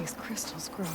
these crystals grow.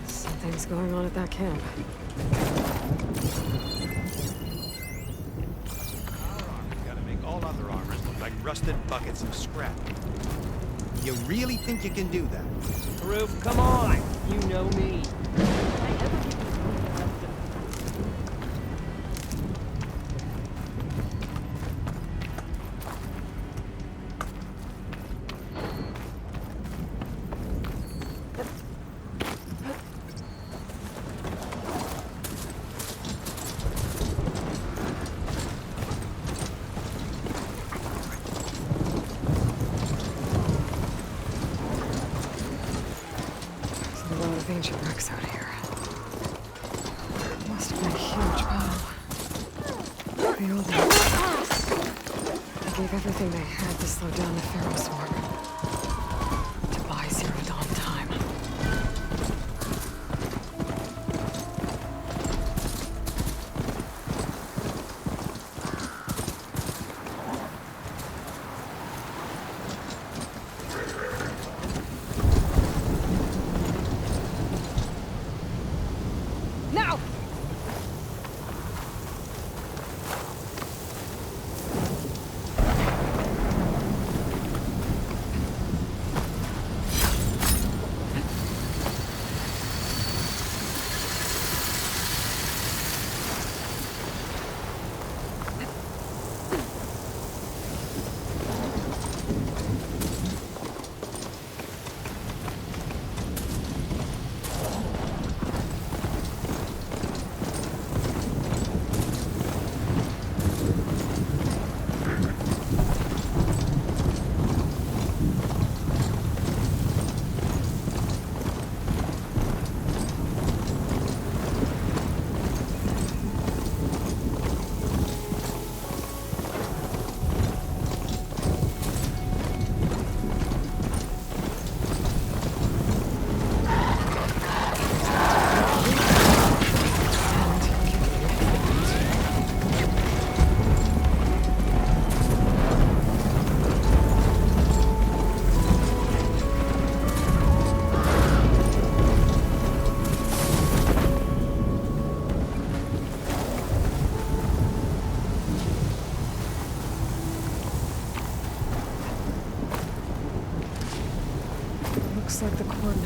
Something's going on at that camp. Our armor's gotta make all other armors look like rusted buckets of scrap. You really think you can do that? Roof, come on! You know me. Ancient wrecks out here. Must have been a huge battle. The old ones. They gave everything they had to slow down the Pharaoh swarm. To buy Zero Dawn time.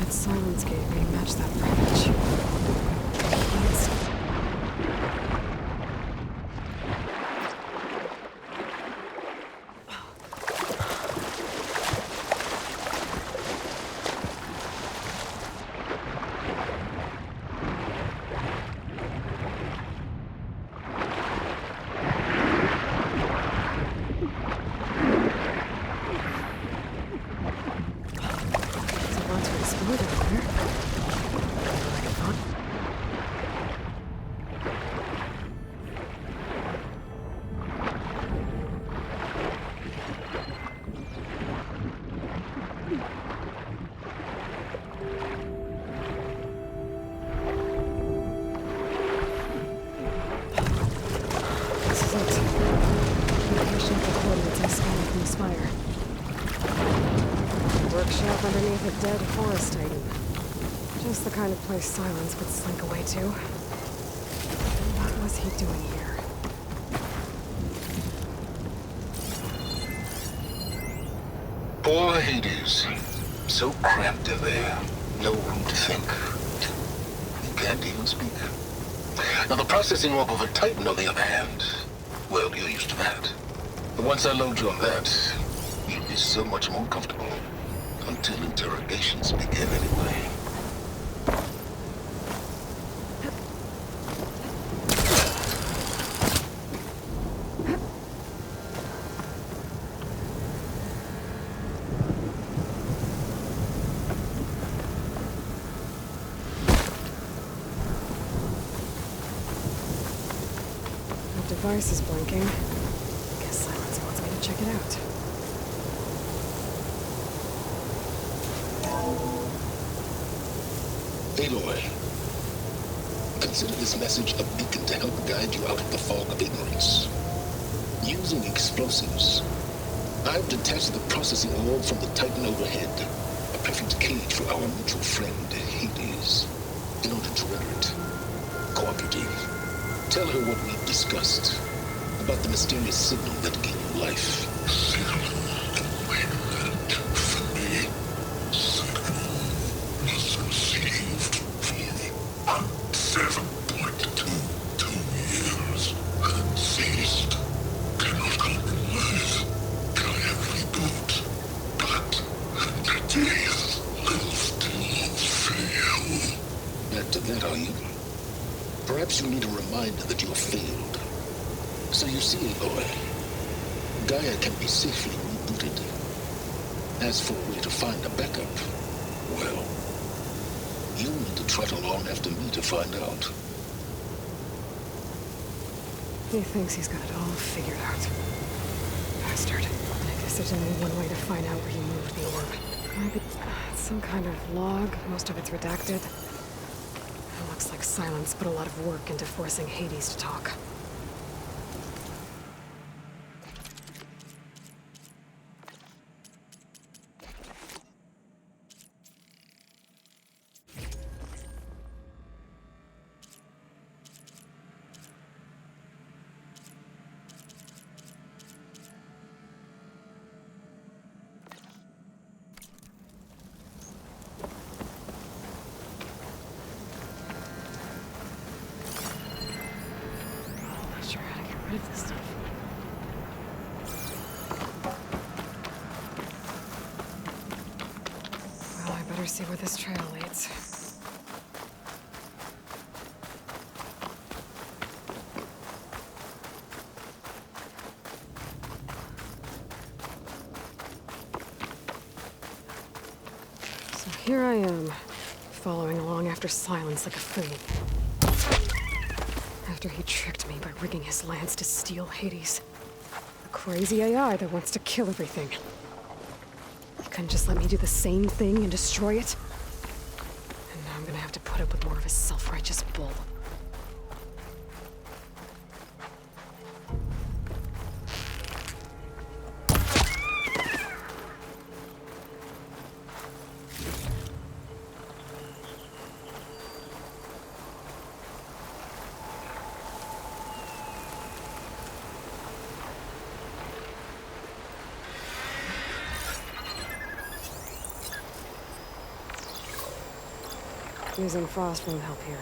What Silence gave me matched that ravage. Workshop underneath a dead forest titan. Just the kind of place Silence would slink away to. What was he doing here? Poor Hades. So cramped in there. No room to think. You can't even speak. Now the processing orb of a titan, on the other hand, well, you're used to that. But once I load you on that, you'll be so much more comfortable. Until interrogations begin anyway. The device is blinking. Guess Silence wants me to check it out. Aloy, consider this message a beacon to help guide you out of the fog of ignorance. Using explosives, I've detached the processing orb from the Titan overhead, a perfect cage for our mutual friend, Hades, in order to render it cooperative. Tell her what we've discussed about the mysterious signal that gave you life. Perhaps you need a reminder that you have failed. So you see, Aloy, Gaia can be safely rebooted. As for a way to find a backup, well, you need to trot along after me to find out. He thinks he's got it all figured out. Bastard. I guess there's only one way to find out where he moved the orb. Maybe it's some kind of log. Most of it's redacted. Looks like Silence put a lot of work into forcing Hades to talk. What is this stuff? Well, I better see where this trail leads. So here I am, following along after Silence like a fool. After he tricked me by rigging his lance to steal Hades. A crazy AI that wants to kill everything. He couldn't just let me do the same thing and destroy it? And now I'm gonna have to put up with more of his self-righteous bull. Using frost won't help here.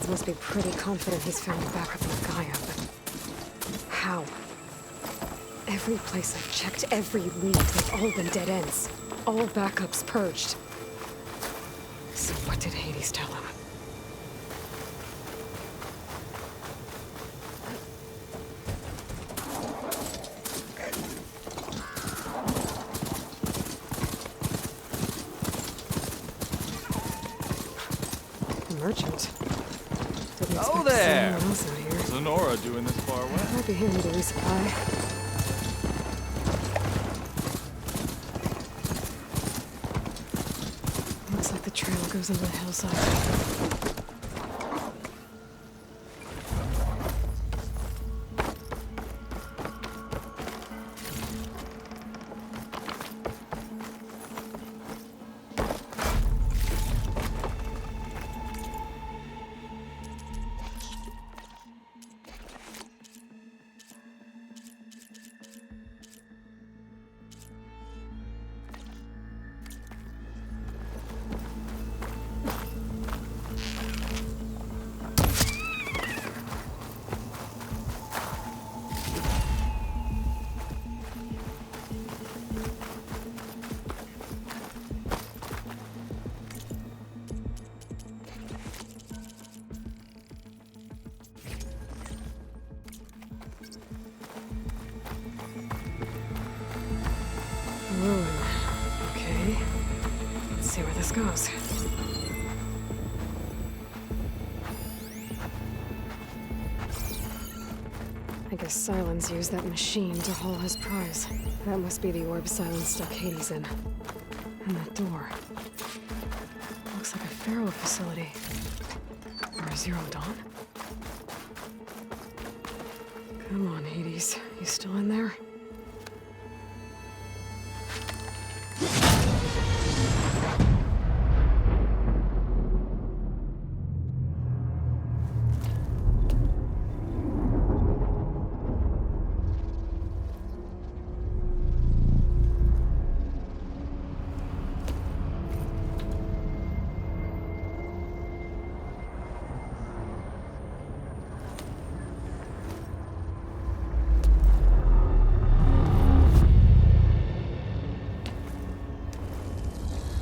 Must be pretty confident he's found the backup in Gaia, but how? Every place I've checked, every lead, they've all been dead ends. All backups purged. So what did Hades tell him? The merchant. Oh there! Else out here. Is Nora doing this far away? Might be handy to resupply. Looks like the trail goes into the hillside. Ruin. Okay. Let's see where this goes. I guess Silence used that machine to haul his prize. That must be the orb Silence stuck Hades in. And that door. Looks like a Pharaoh facility. Or a Zero Dawn? Come on, Hades. You still in there?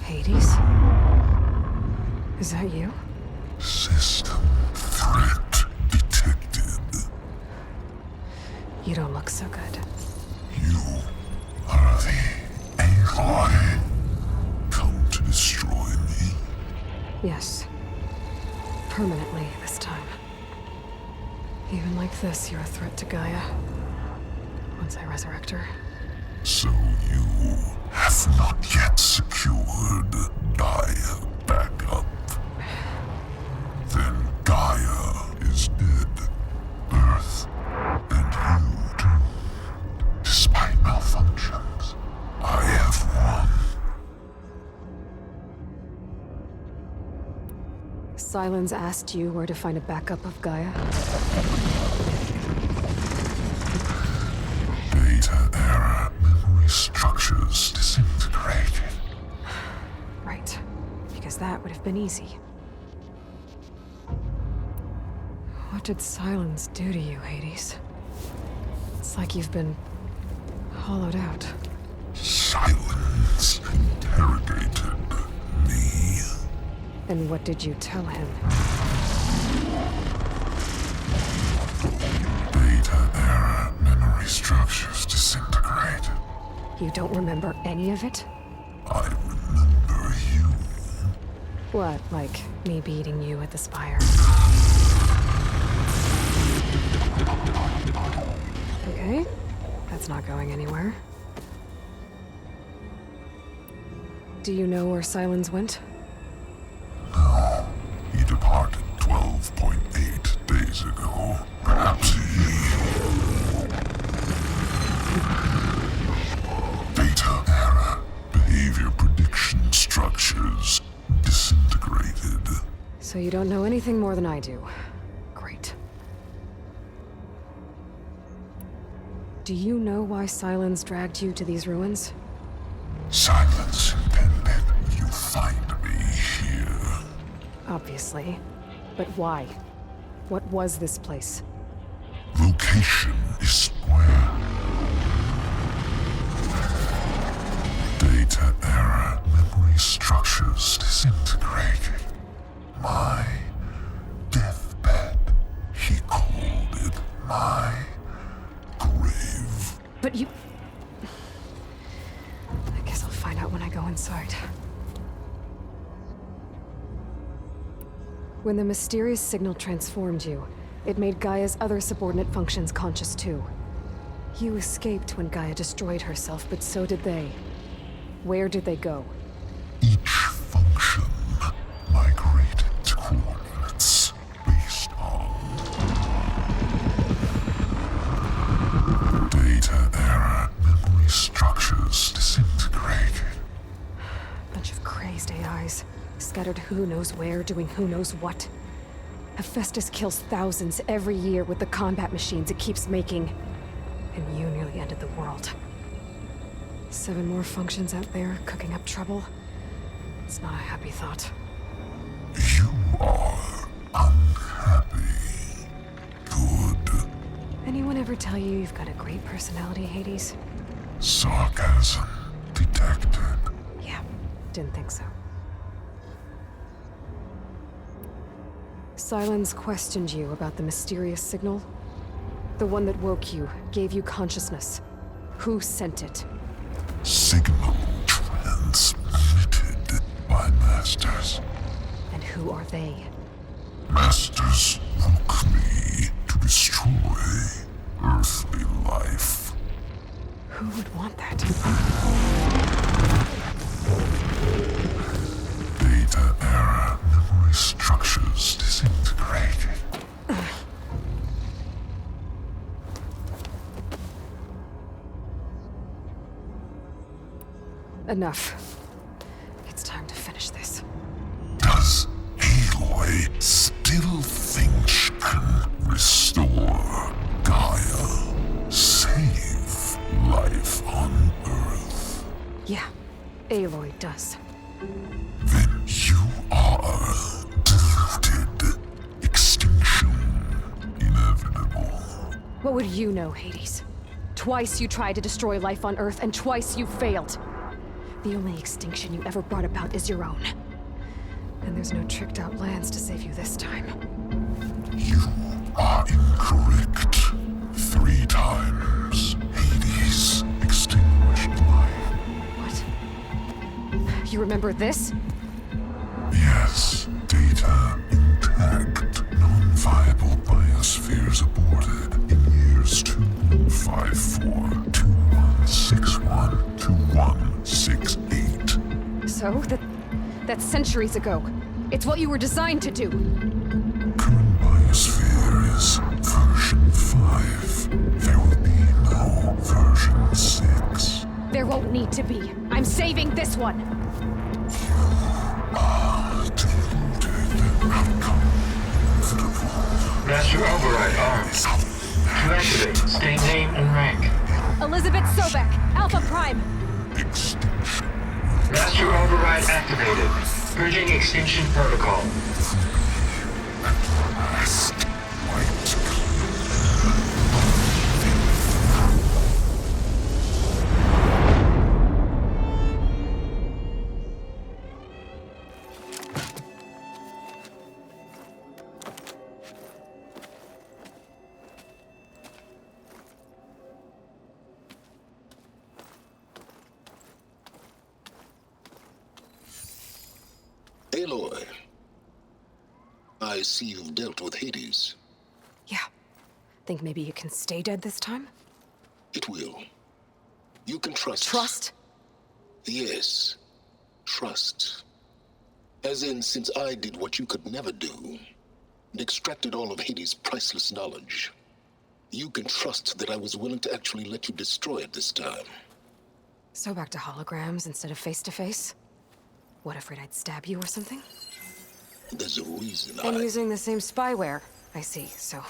Hades? Is that you? System threat detected. You don't look so good. You are the Aloy. Come to destroy me. Yes. Permanently this time. Even like this, you're a threat to Gaia. Once I resurrect her. So you have not yet secured Gaia back up. Then Gaia is dead. Earth and you too. Despite malfunctions, I have won. Sylens asked you where to find a backup of Gaia? Data error. Memory structures disintegrated. Right. Because that would have been easy. What did Sylens do to you, Hades? It's like you've been hollowed out. Silence interrogated me. And what did you tell him? Data error. Memory structures disintegrated. You don't remember any of it? I remember you. What, like me beating you at the spire? Okay, that's not going anywhere. Do you know where Sylens went? No. He departed 12.8 days ago. Perhaps he... Data error. Behavior prediction structures disintegrated. So you don't know anything more than I do. Great. Do you know why Sylens dragged you to these ruins? Silence intended you find me here. Obviously. But why? What was this place? Location is square. Data error. Memory structures disintegrated. My deathbed. He called it my grave. But you... I guess I'll find out when I go inside. When the mysterious signal transformed you, it made Gaia's other subordinate functions conscious too. You escaped when Gaia destroyed herself, but so did they. Where did they go? Each function migrated to coordinates based on data error. Memory structures disintegrated. Bunch of crazed AIs, scattered who knows where, doing who knows what. Hephaestus kills thousands every year with the combat machines it keeps making. And you nearly ended the world. 7 more functions out there, cooking up trouble. It's not a happy thought. You are unhappy. Good. Anyone ever tell you you've got a great personality, Hades? Sarcasm detected. Yeah, didn't think so. Sylens questioned you about the mysterious signal? The one that woke you, gave you consciousness. Who sent it? Signal transmitted by masters. And who are they? Masters woke me to destroy earthly life. Who would want that? Data error. Memory structures disintegrated. Enough. It's time to finish this. Does Aloy still think she can restore Gaia? Save life on Earth? Yeah, Aloy does. Then you are deluded. Extinction inevitable. What would you know, Hades? Twice you tried to destroy life on Earth, and twice you failed. The only extinction you ever brought about is your own. And there's no tricked-out lands to save you this time. You are incorrect. 3 times. Hades extinguished life. What? You remember this? Yes, data intact. Non-viable biospheres aborted in years 2154, 2161, 2168. So, that's centuries ago. It's what you were designed to do. Current biosphere is version 5. There will be no version 6. There won't need to be. I'm saving this one. Deluded. Outcome inevitable. Master override arms. To activate, state name and rank. Elisabet Sobeck, Alpha Prime. Extinction. Master override activated. Purging extinction protocol. At last. White Aloy, I see you've dealt with Hades. Yeah. Think maybe you can stay dead this time? It will. You can trust. Trust? Yes. Trust. As in, since I did what you could never do, and extracted all of Hades' priceless knowledge, you can trust that I was willing to actually let you destroy it this time. So back to holograms instead of face-to-face? What, afraid I'd stab you or something? There's a reason And using the same spyware. I see, so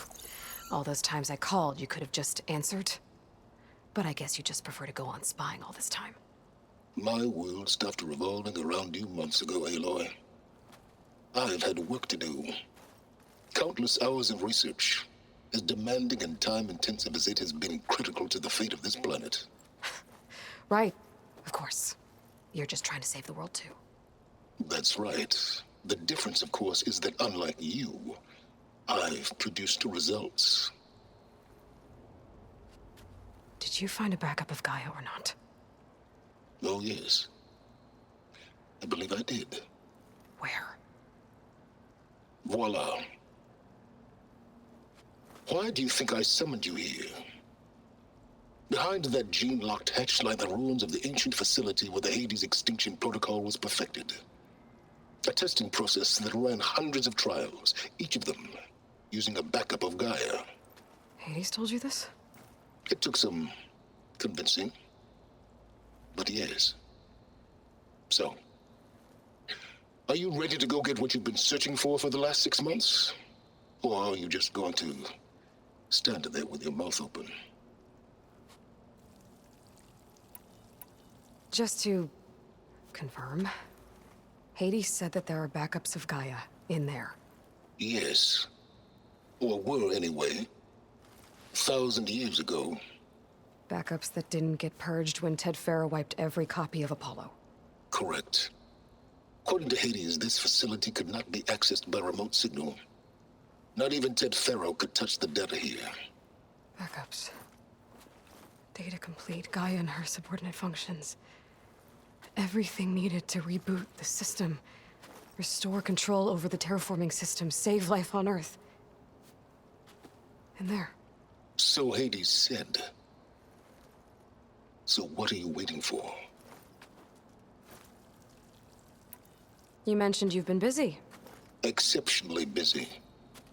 all those times I called, you could have just answered? But I guess you just prefer to go on spying all this time. My world stopped revolving around you months ago, Aloy. I've had work to do. Countless hours of research, as demanding and time-intensive as it has been critical to the fate of this planet. Right, of course. You're just trying to save the world too. That's right. The difference, of course, is that unlike you, I've produced results. Did you find a backup of Gaia or not? Oh, yes. I believe I did. Where? Voila. Why do you think I summoned you here? Behind that gene-locked hatch lie the ruins of the ancient facility where the Hades extinction protocol was perfected. A testing process that ran hundreds of trials, each of them using a backup of Gaia. Hades told you this? It took some convincing, but yes. So, are you ready to go get what you've been searching for the last 6 months? Or are you just going to stand there with your mouth open? Just to confirm, Hades said that there are backups of Gaia in there. Yes. Or were anyway. 1,000 years ago. Backups that didn't get purged when Ted Farrow wiped every copy of Apollo. Correct. According to Hades, this facility could not be accessed by remote signal. Not even Ted Farrow could touch the data here. Backups. Data complete, Gaia and her subordinate functions. Everything needed to reboot the system. Restore control over the terraforming system, save life on Earth. And there. So Hades said. So what are you waiting for? You mentioned you've been busy. Exceptionally busy.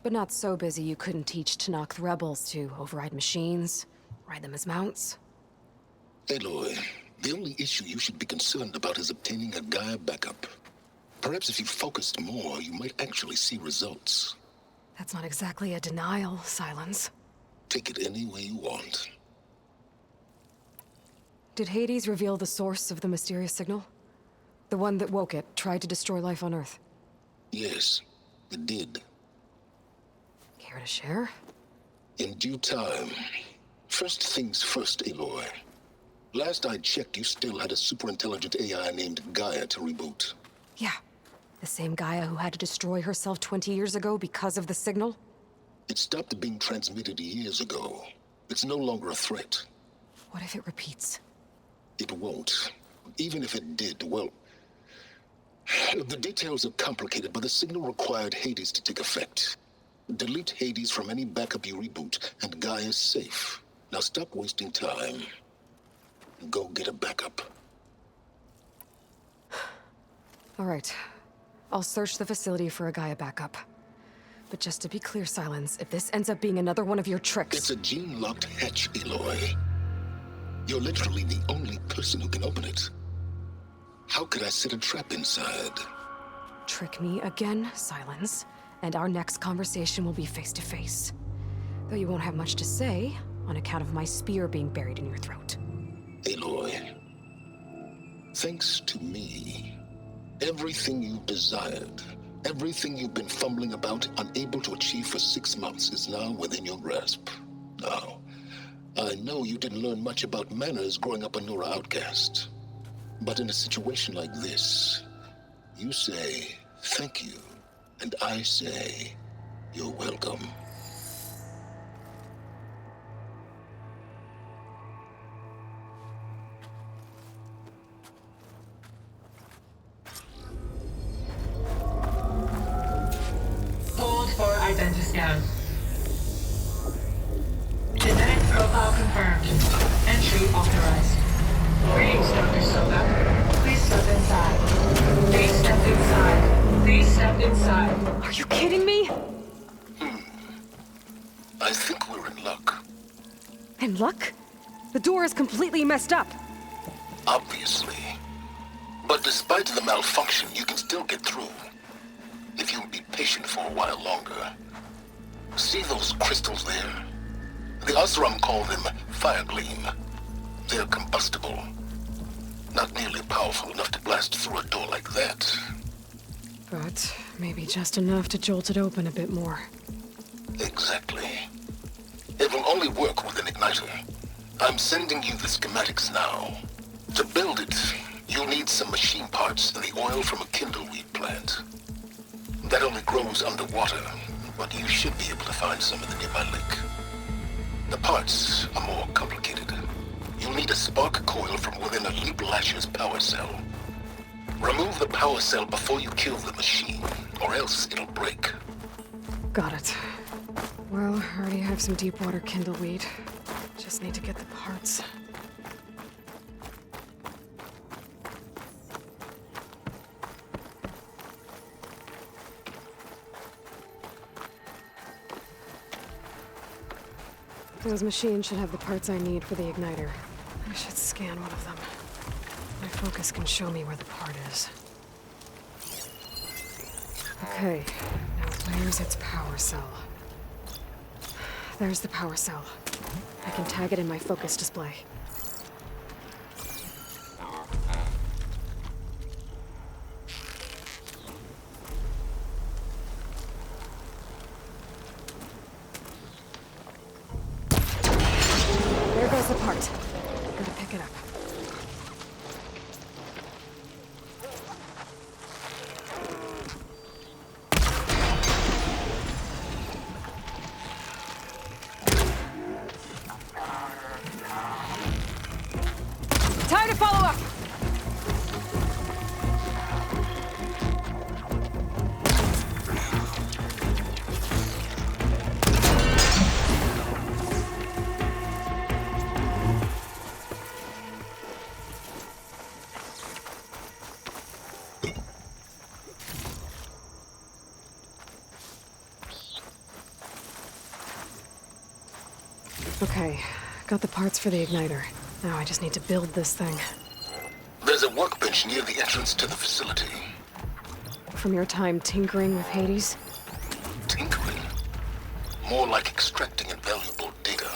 But not so busy you couldn't teach Tanakh rebels to override machines, ride them as mounts. Aloy, the only issue you should be concerned about is obtaining a Gaia backup. Perhaps if you focused more, you might actually see results. That's not exactly a denial, Silence. Take it any way you want. Did Hades reveal the source of the mysterious signal? The one that woke it, tried to destroy life on Earth? Yes, it did. Care to share? In due time. First things first, Aloy. Last I checked, you still had a superintelligent AI named Gaia to reboot. Yeah. The same Gaia who had to destroy herself 20 years ago because of the signal? It stopped being transmitted years ago. It's no longer a threat. What if it repeats? It won't. Even if it did, well... The details are complicated, but the signal required Hades to take effect. Delete Hades from any backup you reboot, and Gaia's safe. Now stop wasting time. Go get a backup. All right. I'll search the facility for a Gaia backup. But just to be clear, Silence, if this ends up being another one of your tricks... It's a gene-locked hatch, Aloy. You're literally the only person who can open it. How could I set a trap inside? Trick me again, Silence, and our next conversation will be face-to-face. Though you won't have much to say, on account of my spear being buried in your throat. Aloy, thanks to me, everything you've desired, everything you've been fumbling about, unable to achieve for 6 months, is now within your grasp. Now, I know you didn't learn much about manners growing up a Nora outcast. But in a situation like this, you say, thank you, and I say, you're welcome. Hold for identity scan. Genetic profile confirmed. Entry authorized. Greetings, Dr. Sobeck. Please step inside. Please step inside. Please step inside. Are you kidding me? I think we're in luck. In luck? The door is completely messed up. Obviously. But despite the malfunction, you can still get through. If you'll be patient for a while longer. See those crystals there? The Osram call them fire gleam. They're combustible. Not nearly powerful enough to blast through a door like that. But maybe just enough to jolt it open a bit more. Exactly. It will only work with an igniter. I'm sending you the schematics now. To build it, you'll need some machine parts and the oil from a kindleweed plant. That only grows underwater, but you should be able to find some in the nearby lake. The parts are more complicated. You'll need a spark coil from within a Leap Lasher's power cell. Remove the power cell before you kill the machine, or else it'll break. Got it. Well, I already have some deep water kindleweed. Just need to get the parts. Those machines should have the parts I need for the igniter. I should scan one of them. My focus can show me where the part is. Okay, now where's its power cell? There's the power cell. I can tag it in my focus display. There goes the part. Gotta pick it up. Time to follow up! Okay, got the parts for the igniter. Now I just need to build this thing. There's a workbench near the entrance to the facility. From your time tinkering with Hades? Tinkering? More like extracting invaluable data.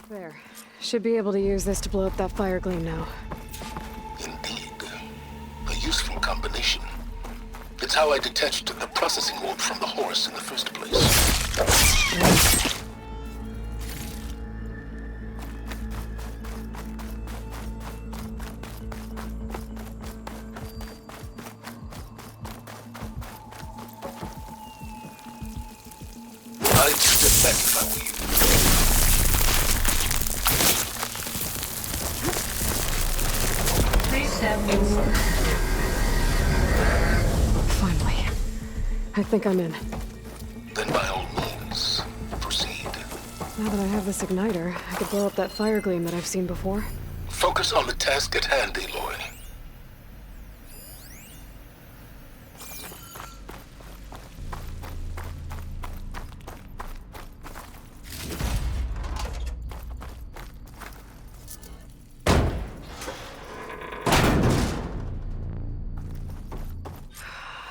There. Should be able to use this to blow up that fire gleam now. Indeed. A useful combination. It's how I detached the processing orb from the horse in the first place. I'd step back if I were you. Please step inside. Finally. I think I'm in. Then by all means, proceed. Now that I have this igniter, I could blow up that fire gleam that I've seen before. Focus on the task at hand, Aloy.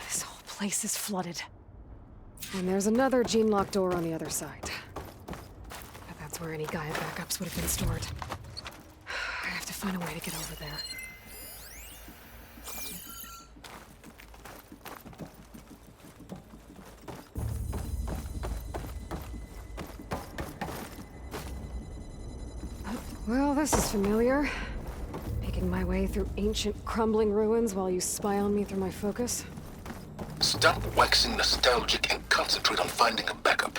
This whole place is flooded. And there's another gene-locked door on the other side. But that's where any Gaia backups would have been stored. I have to find a way to get over there. Well, this is familiar. Making my way through ancient, crumbling ruins while you spy on me through my focus. Stop waxing nostalgic and concentrate on finding a backup.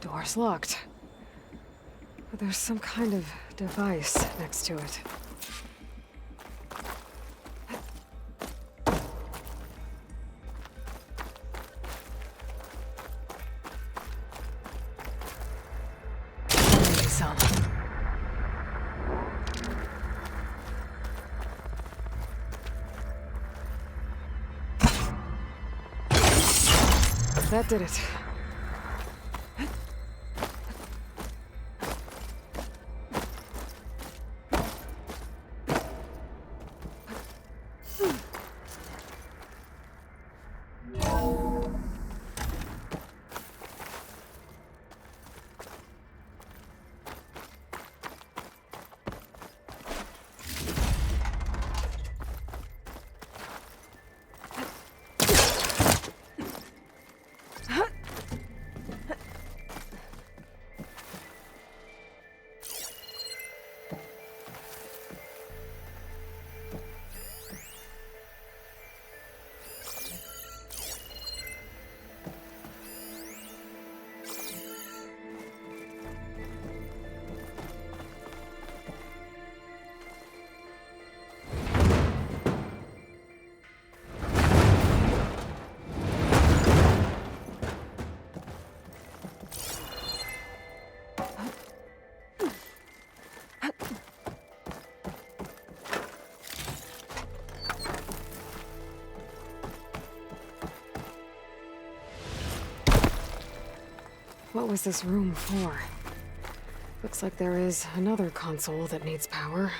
Door's locked. But there's some kind of device next to it. Maybe some. That did it. What was this room for? Looks like there is another console that needs power.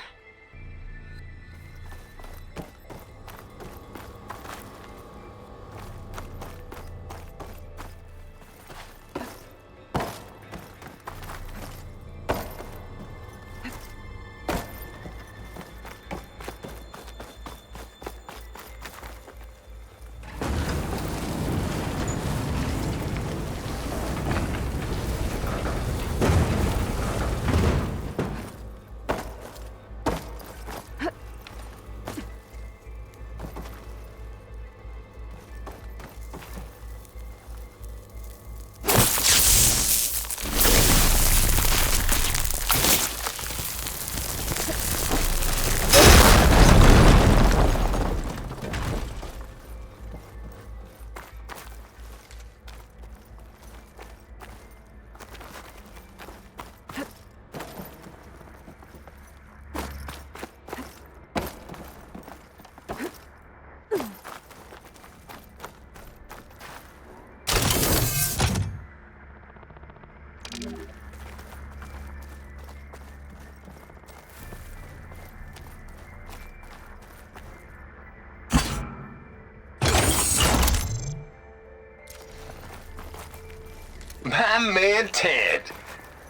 My man Ted,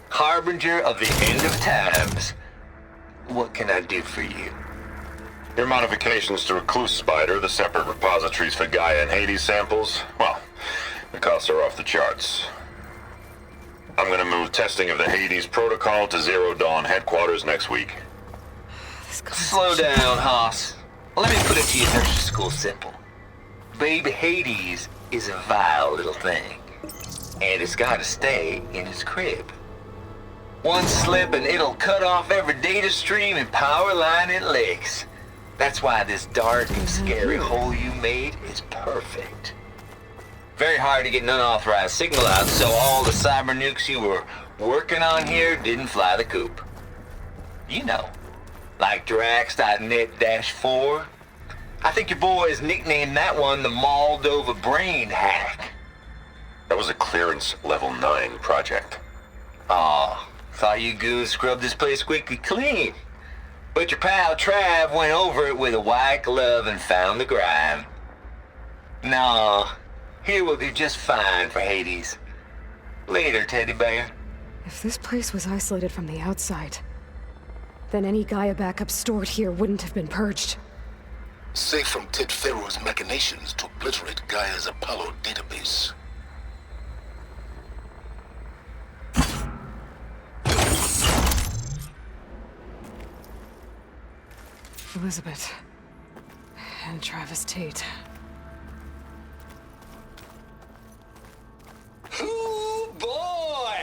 harbinger of the end of times. What can I do for you? Your modifications to Recluse Spider, the separate repositories for Gaia and Hades samples, well, the costs are off the charts. I'm gonna move testing of the Hades protocol to Zero Dawn headquarters next week. Slow down, Haas. Let me put it to you nursery school simple. Baby Hades is a vile little thing, and it's gotta stay in its crib. One slip and it'll cut off every data stream and power line it licks. That's why this dark and scary hole you made is perfect. Very hard to get an unauthorized signal out, so all the cyber nukes you were working on here didn't fly the coop. You know, like Drax.net-4. I think your boys nicknamed that one the Moldova Brain Hack. That was a clearance level 9 project. Aw, thought you goons scrubbed this place squeaky clean. But your pal Trav went over it with a white glove and found the grime. Nah, here will do just fine for Hades. Later, teddy bear. If this place was isolated from the outside, then any Gaia backup stored here wouldn't have been purged. Safe from Ted Pharaoh's machinations to obliterate Gaia's Apollo database. Elisabet. And Travis Tate. Ooh, boy!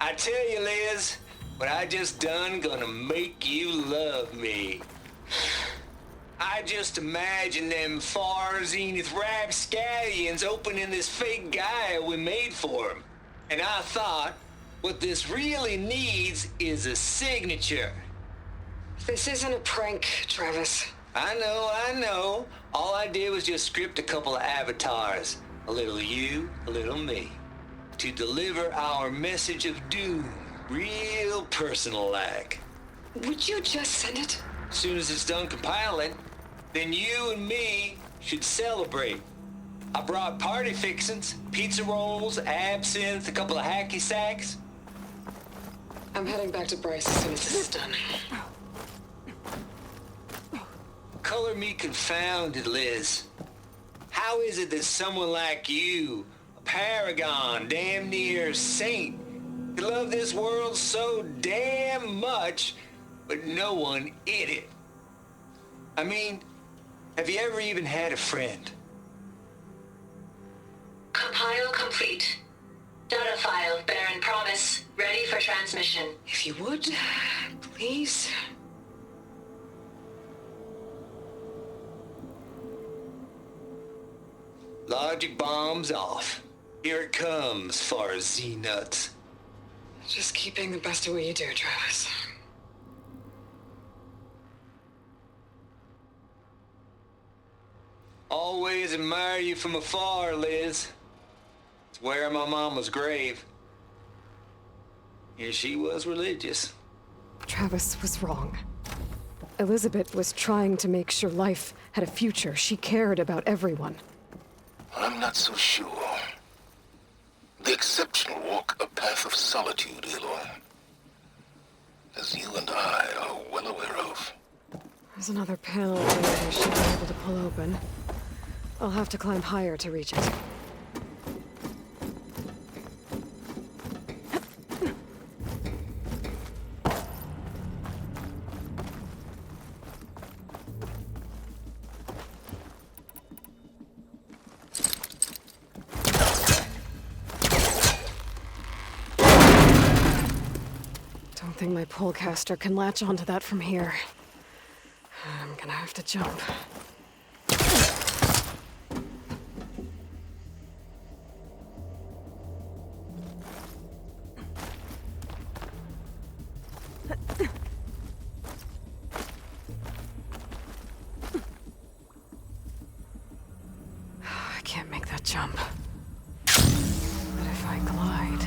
I tell you, Liz, what I just done gonna make you love me. I just imagine them far zenith rapscallions opening this fake Gaia we made for 'em. And I thought, what this really needs is a signature. This isn't a prank, Travis. I know. All I did was just script a couple of avatars. A little you, a little me. To deliver our message of doom, real personal-like. Would you just send it? As soon as it's done compiling, then you and me should celebrate. I brought party fixins, pizza rolls, absinthe, a couple of hacky sacks. I'm heading back to Bryce as soon as this is done. Color me confounded, Liz. How is it that someone like you, a paragon, damn near saint, could love this world so damn much, but no one in it? I mean, have you ever even had a friend? Compile complete. Data file, Baron Promise, ready for transmission. If you would, please. Logic bombs off. Here it comes, far Z-nuts. Just keep being the best at what you do, Travis. Always admire you from afar, Liz. It's where my mama's grave. Yeah, she was religious. Travis was wrong. Elisabet was trying to make sure life had a future. She cared about everyone. I'm not so sure. The exceptional walk a path of solitude, Aloy. As you and I are well aware of. There's another panel I should be able to pull open. I'll have to climb higher to reach it. Don't think my polecaster can latch onto that from here. I'm gonna have to jump. I can't make that jump. But if I glide...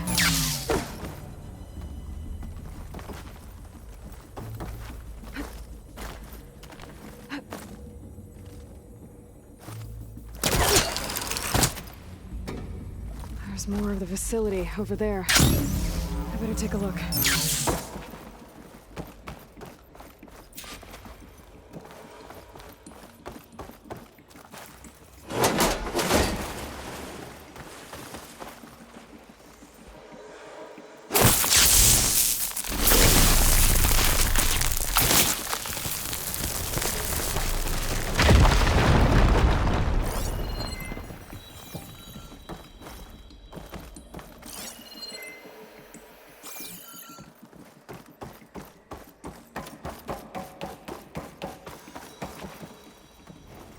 There's There's more of the facility over there. I better take a look.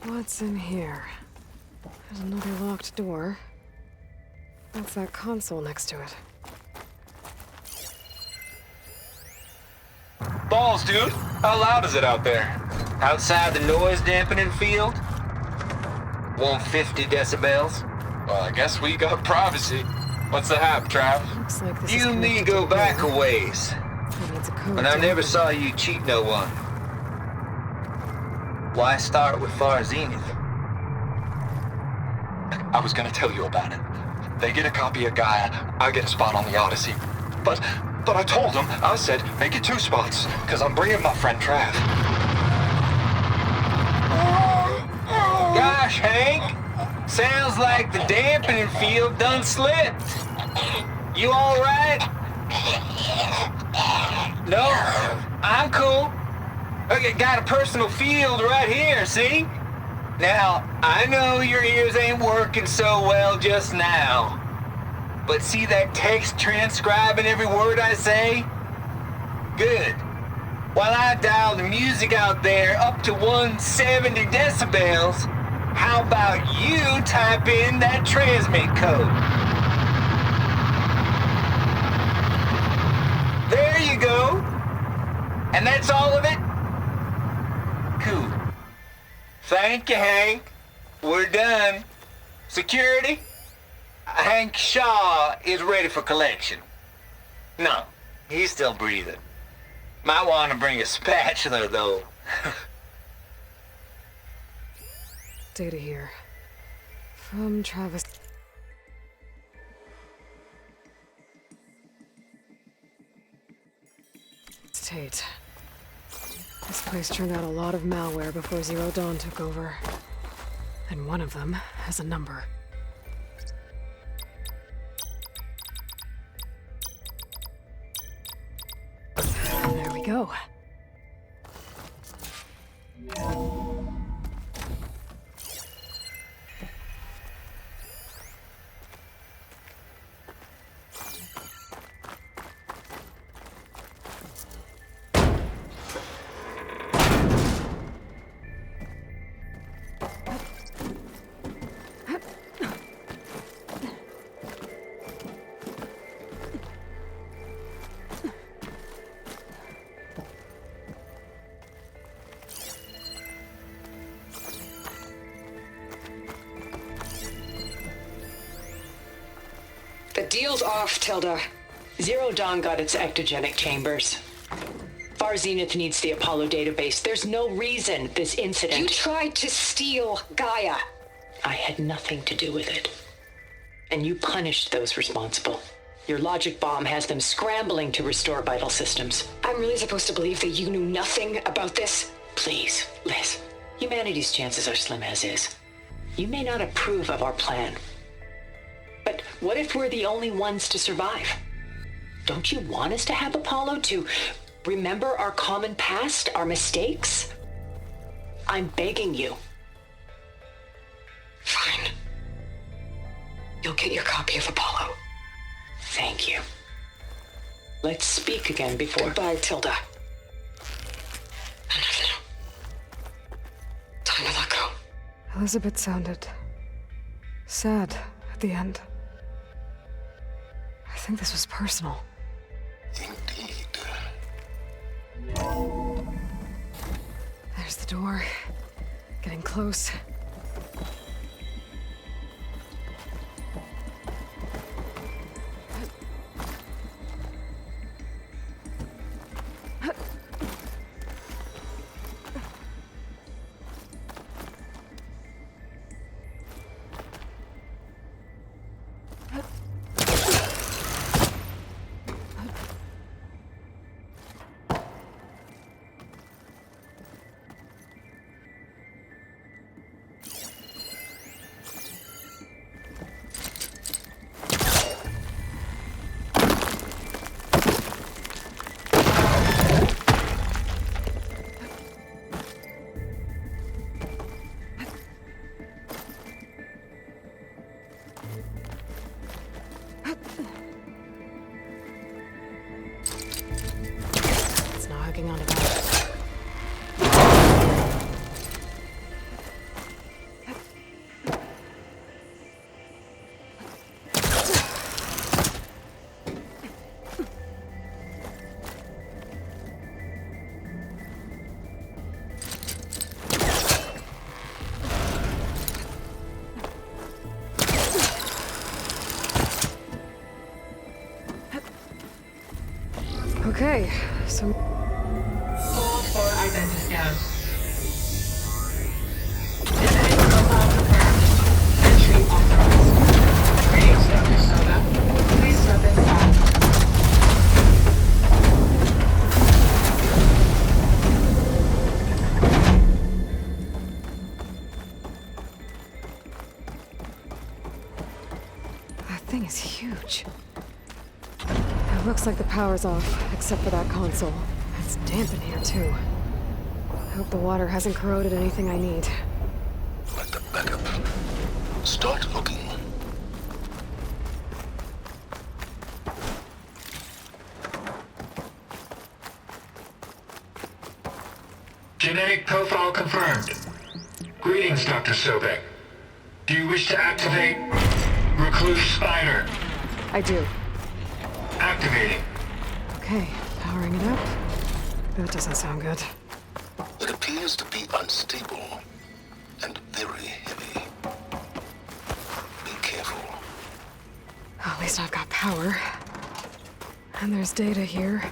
What's in here? There's another locked door. That's that console next to it. Balls, dude. How loud is it out there? Outside the noise dampening field? 150 decibels? Well, I guess we got privacy. What's the hap, Trav? Looks like this You is and me connected go to back here. a ways. It needs a code And I to never open saw it. you cheat no one. Why start with Far Zenith? I was gonna tell you about it. They get a copy of Gaia, I get a spot on the Odyssey. But I told them, I said, make it 2 spots, because I'm bringing my friend Trav. Gosh, Hank. Sounds like the dampening field done slipped. You all right? No, I'm cool. Okay, got a personal field right here, see? Now, I know your ears ain't working so well just now. But see that text transcribing every word I say? Good. While I dial the music out there up to 170 decibels, how about you type in that transmit code? There you go. And that's all of it? Cool. Thank you, Hank. We're done. Security? Hank Shaw is ready for collection. No, he's still breathing. Might want to bring a spatula, though. Data here. From Travis. Tate. This place turned out a lot of malware before Zero Dawn took over. And one of them has a number. There we go. The deal's off, Tilda. Zero Dawn got its ectogenic chambers. Far Zenith needs the Apollo database. There's no reason this incident... You tried to steal Gaia. I had nothing to do with it. And you punished those responsible. Your logic bomb has them scrambling to restore vital systems. I'm really supposed to believe that you knew nothing about this? Please, Liz. Humanity's chances are slim as is. You may not approve of our plan. But what if we're the only ones to survive? Don't you want us to have Apollo to remember our common past, our mistakes? I'm begging you. Fine. You'll get your copy of Apollo. Thank you. Let's speak again before... Goodbye, Tilda. Time to let go. Elisabet sounded sad at the end. I think this was personal. Indeed. There's the door. Getting close. hanging on to that. Okay, so... Hold for identiscan. Genetic profile confirmed. Entry authorized. Greetings, Dr. Sobeck. Please step inside. That thing is huge. It looks like the power's off, except for that console. It's damp in here, too. I hope the water hasn't corroded anything I need. Like the backup. Start looking. Genetic profile confirmed. Greetings, Dr. Sobeck. Do you wish to activate Recluse Spider? I do. Activating. Okay, powering it up. That doesn't sound good. It appears to be unstable and very heavy. Be careful. At least I've got power. And there's data here.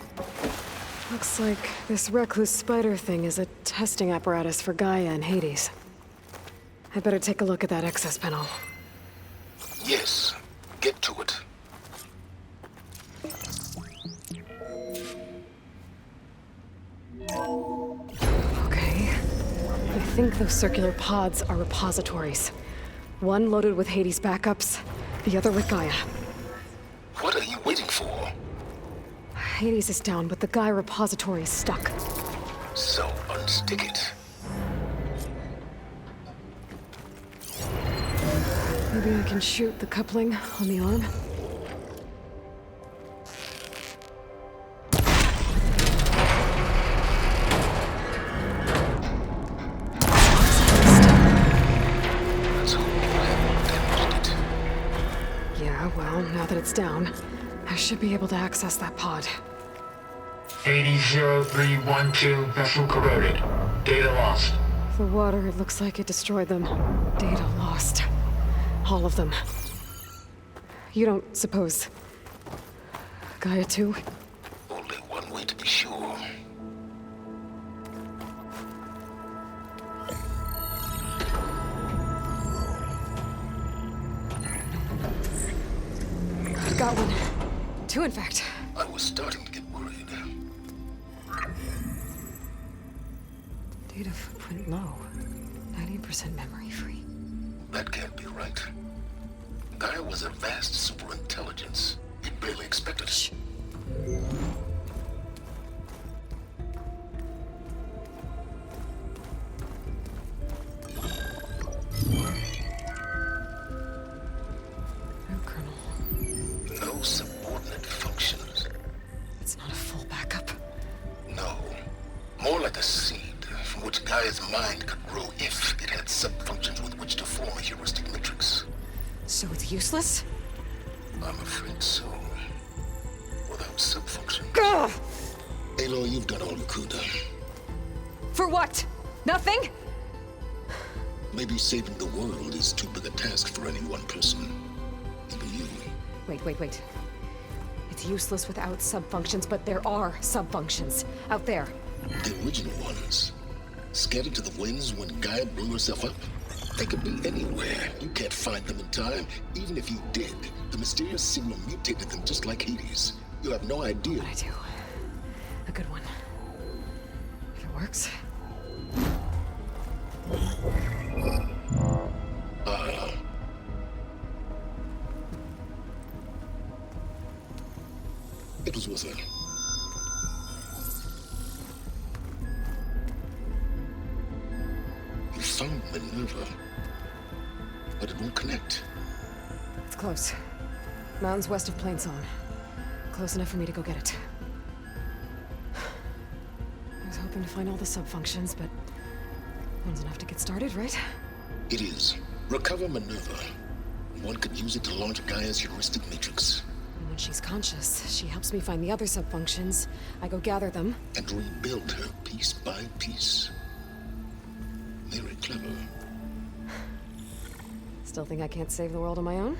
Looks like this recluse spider thing is a testing apparatus for Gaia and Hades. I'd better take a look at that access panel. Yes, get to it. Okay. I think those circular pods are repositories. One loaded with Hades backups, the other with Gaia. What are you waiting for? Hades is down, but the Gaia repository is stuck. So unstick it. Maybe I can shoot the coupling on the arm? Yeah, well, now that it's down, I should be able to access that pod. 800312 vessel corroded. Data lost. The water, it looks like it destroyed them. Data lost. All of them. You don't suppose... Gaia too? Only one way to be sure. I've got one. Two, in fact. I was starting to get worried. Data footprint low. 90% memory free. That can't be right. Gaia was a vast superintelligence. We barely expected it. No kernel. No subordinate functions. It's not a full backup. No. More like a seed from which Gaia's mind could grow if it had sub-functions with which to form a heuristic matrix. So it's useless? I'm afraid so. Without sub-functions. Gah! Aloy, you've done all you could. For what? Nothing? Maybe saving the world is too big a task for any one person. Even you. Wait. It's useless without sub-functions, but there are sub-functions out there. The original ones. Scattered to the winds when Gaia blew herself up? They could be anywhere. You can't find them in time. Even if you did, the mysterious signal mutated them just like Hades. You have no idea. But I do. A good one. If it works. It was worth it. You found Minerva, but it won't connect. It's close. Mountains west of Plainsong. Close enough for me to go get it. not going to find all the sub-functions, but one's enough to get started, right? It is. Recover Minerva. One could use it to launch Gaia's heuristic matrix. And when she's conscious, she helps me find the other sub-functions. I go gather them. And rebuild her piece by piece. Very clever. Still think I can't save the world on my own?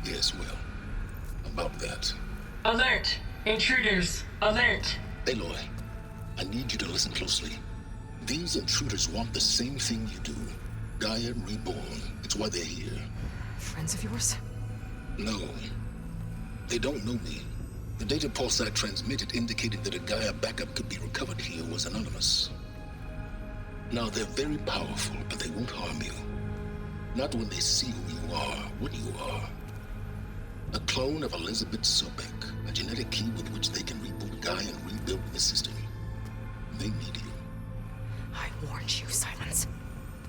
Yes, well, about that. Alert! Intruders! Alert! Aloy, I need you to listen closely. These intruders want the same thing you do. Gaia reborn. It's why they're here. Friends of yours? No. They don't know me. The data pulse I transmitted indicated that a Gaia backup could be recovered here was anonymous. Now, they're very powerful, but they won't harm you. Not when they see who you are, what you are. A clone of Elisabet Sobeck, a genetic key with which they can reboot Gaia and rebuild the system. They need you. I warned you, Silence.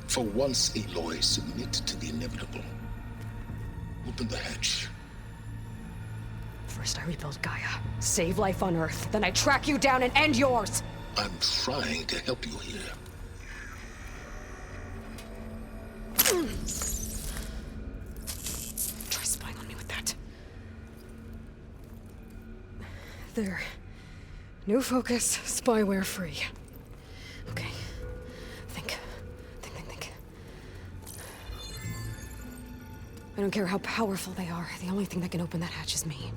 For once, Aloy, submit to the inevitable. Open the hatch. First I rebuild Gaia, save life on Earth, then I track you down and end yours! I'm trying to help you here. Try spying on me with that. There. New focus, spyware free. Okay. Think. I don't care how powerful they are. The only thing that can open that hatch is me.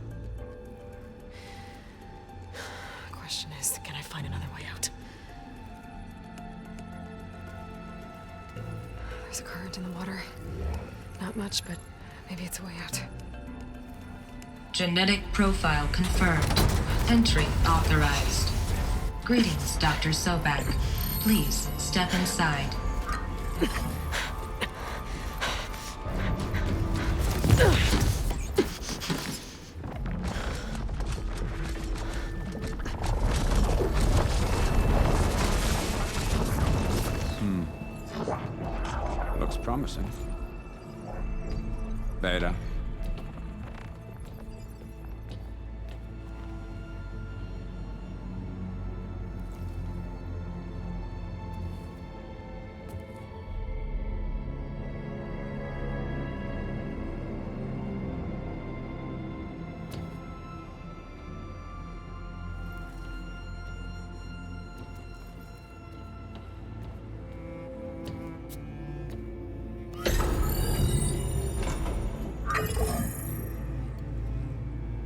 Question is, can I find another way out? There's a current in the water. Not much, but maybe it's a way out. Genetic profile confirmed. Entry authorized. Greetings, Dr. Sobeck. Please step inside. Looks promising. Beta.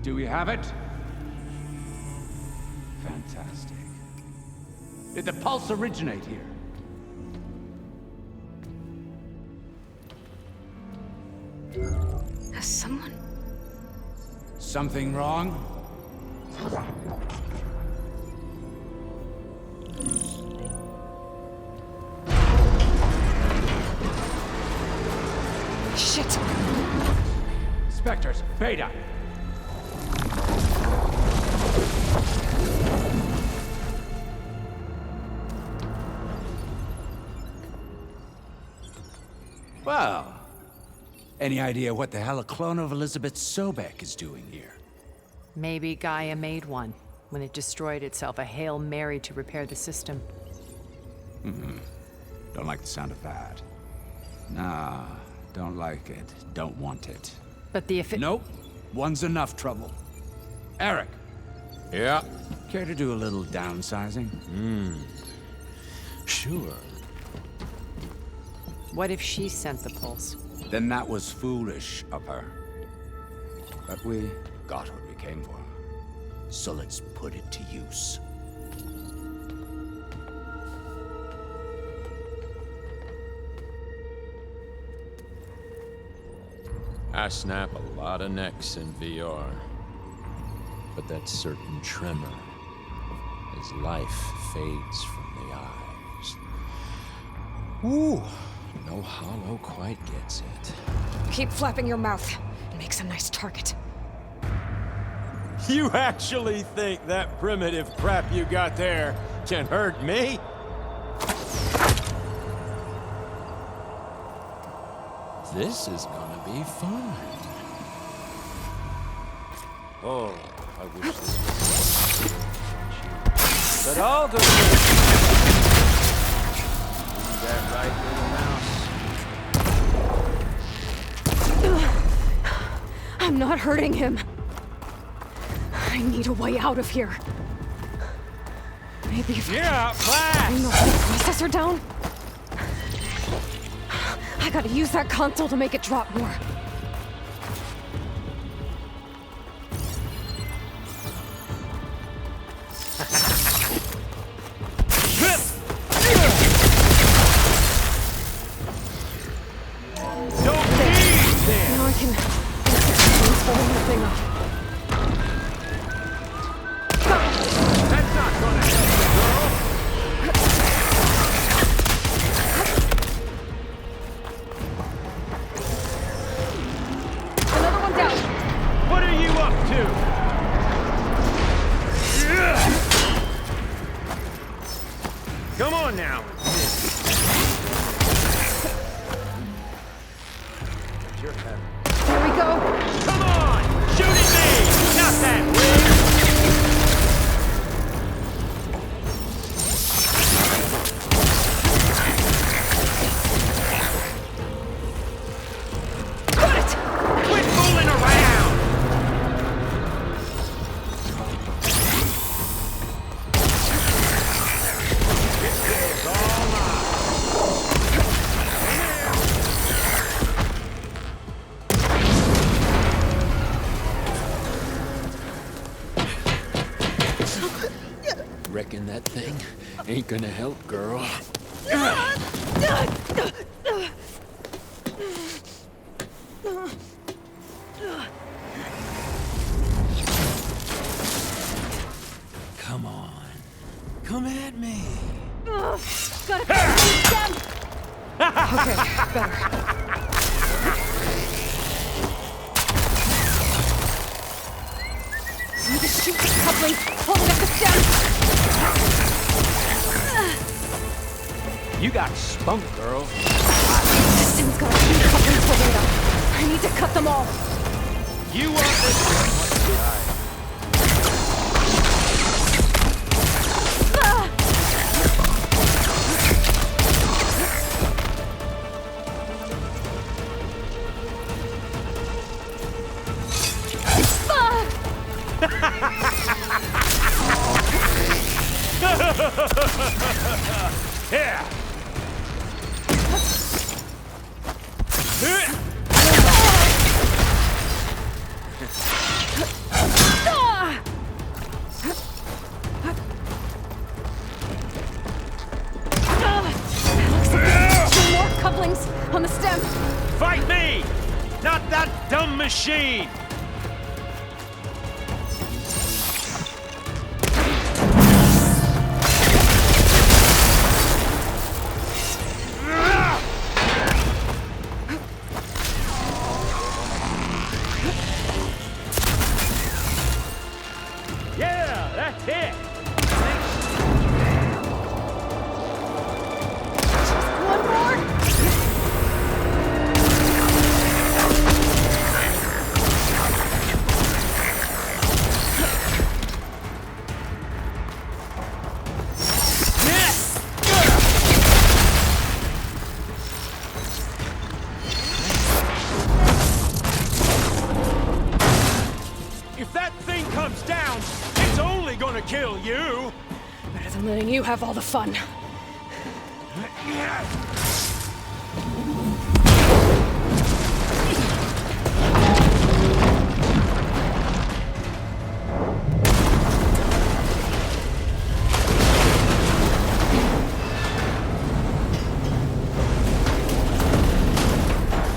Do we have it? Fantastic. Did the pulse originate here? Has someone... Something wrong? Shit! Spectres, Beta! Well, any idea what the hell a clone of Elisabet Sobeck is doing here? Maybe Gaia made one when it destroyed itself, a Hail Mary to repair the system. Don't like the sound of that. Nah, don't like it. Don't want it. But the Nope. One's enough trouble. Eric. Yeah? Care to do a little downsizing? Sure. What if she sent the pulse? Then that was foolish of her. But we got what we came for. So let's put it to use. I snap a lot of necks in VR. But that certain tremor as life fades from the eyes. Ooh, no hollow quite gets it. Keep flapping your mouth. It makes a nice target. You actually think that primitive crap you got there can hurt me? This is gonna be fun. Oh, I wish this was... But I'll do it. Isn't that right, little mouse? I'm not hurting him. I need a way out of here. Maybe if Yeah, I bring the whole processor down? I gotta use that console to make it drop more. Now I can transform the thing up. That's not gonna help, girl. Another one down. What are you up to? Come on now. There we go. Come on! Shoot at me! Not that way! Got it! Quit fooling around! This is all mine. Reckon that thing ain't gonna help, girl. Come on. Come at me. Gotta cut these down. Okay, better. Need to shoot the coupling, holding up the stem. You got spunk, girl. This thing's got a few couplings holding it up. I need to cut them all. You want this one? Yeah. Looks like there's 2 more couplings on the stem. Fight me, not that dumb machine. Yeah, that's it. One more. If that thing comes down, it's only gonna kill you. Better than letting you have all the fun.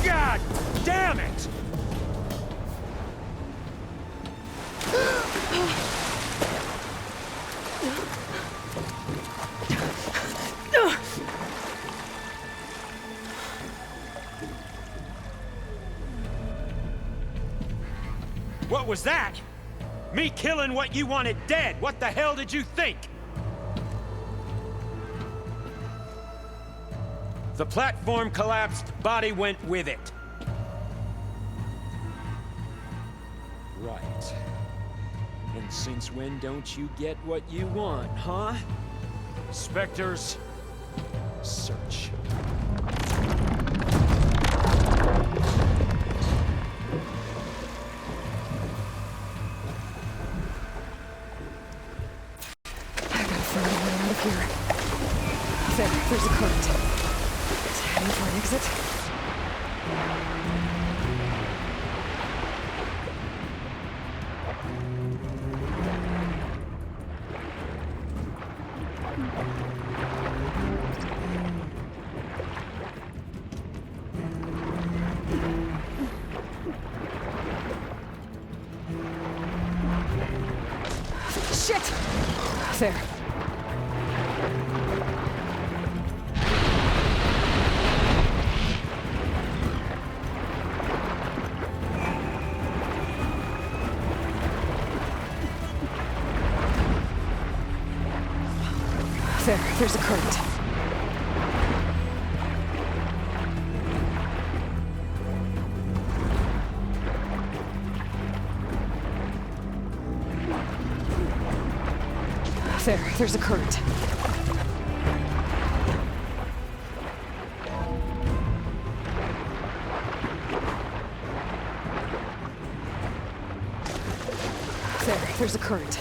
God damn it! What was that? Me killing what you wanted dead. What the hell did you think? The platform collapsed, body went with it. Right. And since when don't you get what you want, huh? Spectres, search. There's a current. It's heading for an exit. Shit! There. There's a current. There's a current. There's a current.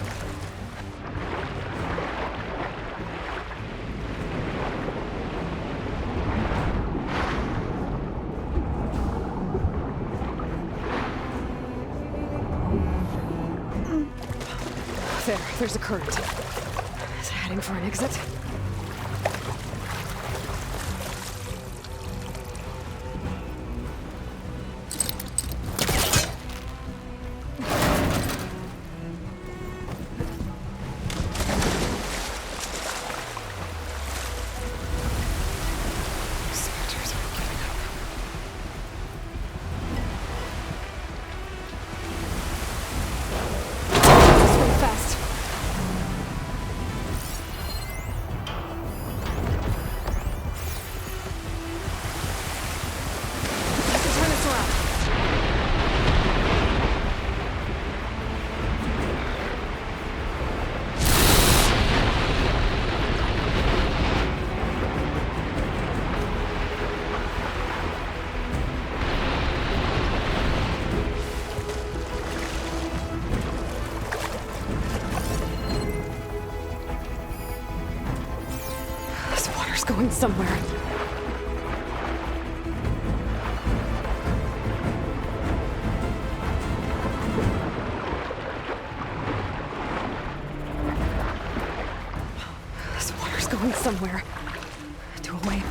There's a current. It's heading for an exit. Going somewhere. This water's going somewhere. To a way.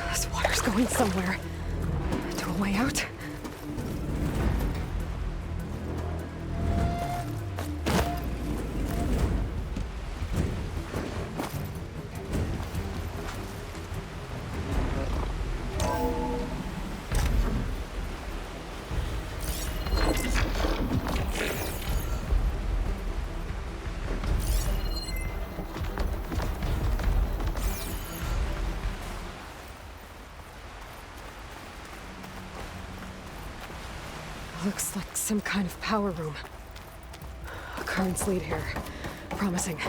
This water's going somewhere. To a way out. Looks like some kind of power room. A currents lead here. Promising.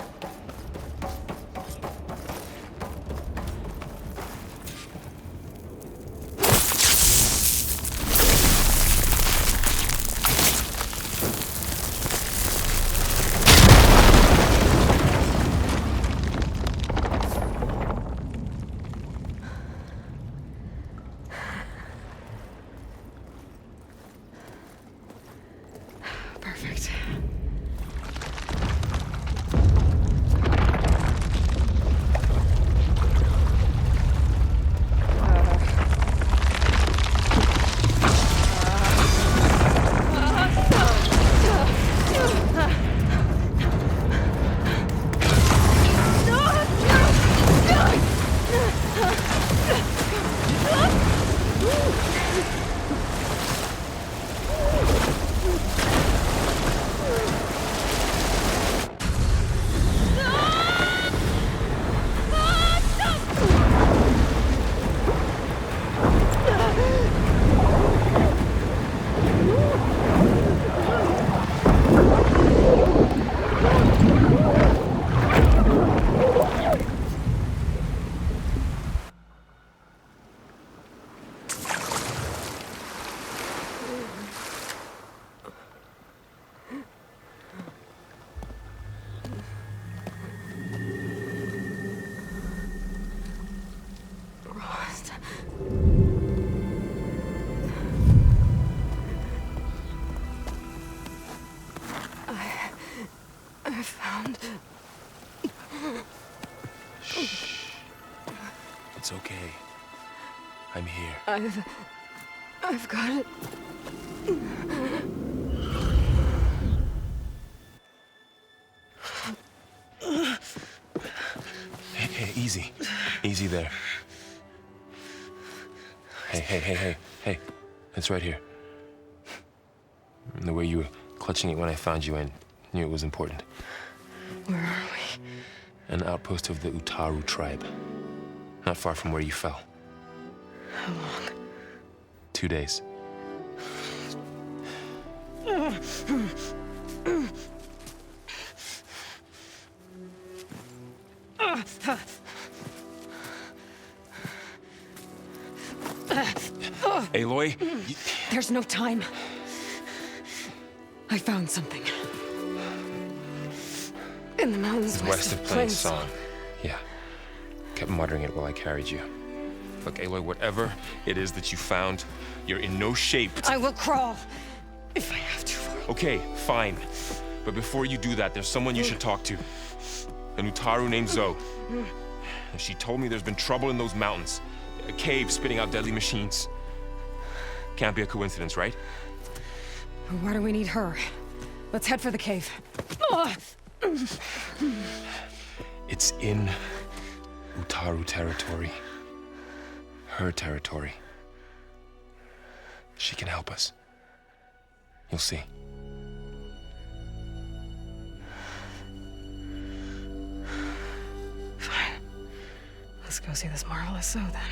It's okay. I'm here. I've got it. Hey, easy. Easy there. Hey. It's right here. The way you were clutching it when I found you, I knew it was important. Where are we? An outpost of the Utaru tribe. Not far from where you fell. How long? 2 days. Aloy, There's no time. I found something. In the mountains west of Plain Song. Yeah. Kept muttering it while I carried you. Look, Aloy, whatever it is that you found, you're in no shape. I will crawl if I have to. Okay, fine. But before you do that, there's someone you should talk to. An Utaru named Zoe. She told me there's been trouble in those mountains. A cave spitting out deadly machines. Can't be a coincidence, right? Why do we need her? Let's head for the cave. It's in Utaru territory. Her territory. She can help us. You'll see. Fine. Let's go see this marvelous Zoe then.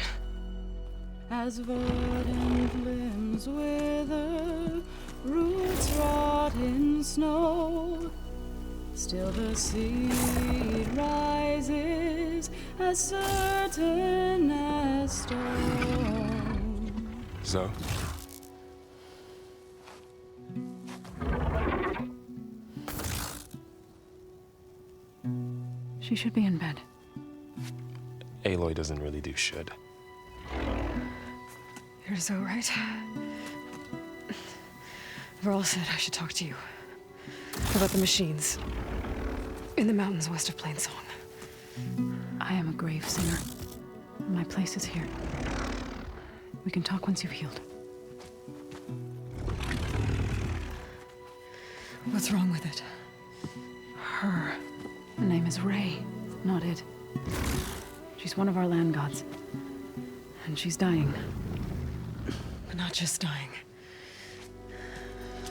As verdant limbs wither, roots rot in snow, still the seed rises as certain as stone. Zoe? She should be in bed. Aloy doesn't really do should. You're Zoe, right? Varl said I should talk to you about the machines in the mountains west of Plain Song. I am a grave singer. My place is here. We can talk once you've healed. What's wrong with it? Her name is Ray, not it. She's one of our land gods. And she's dying. But not just dying.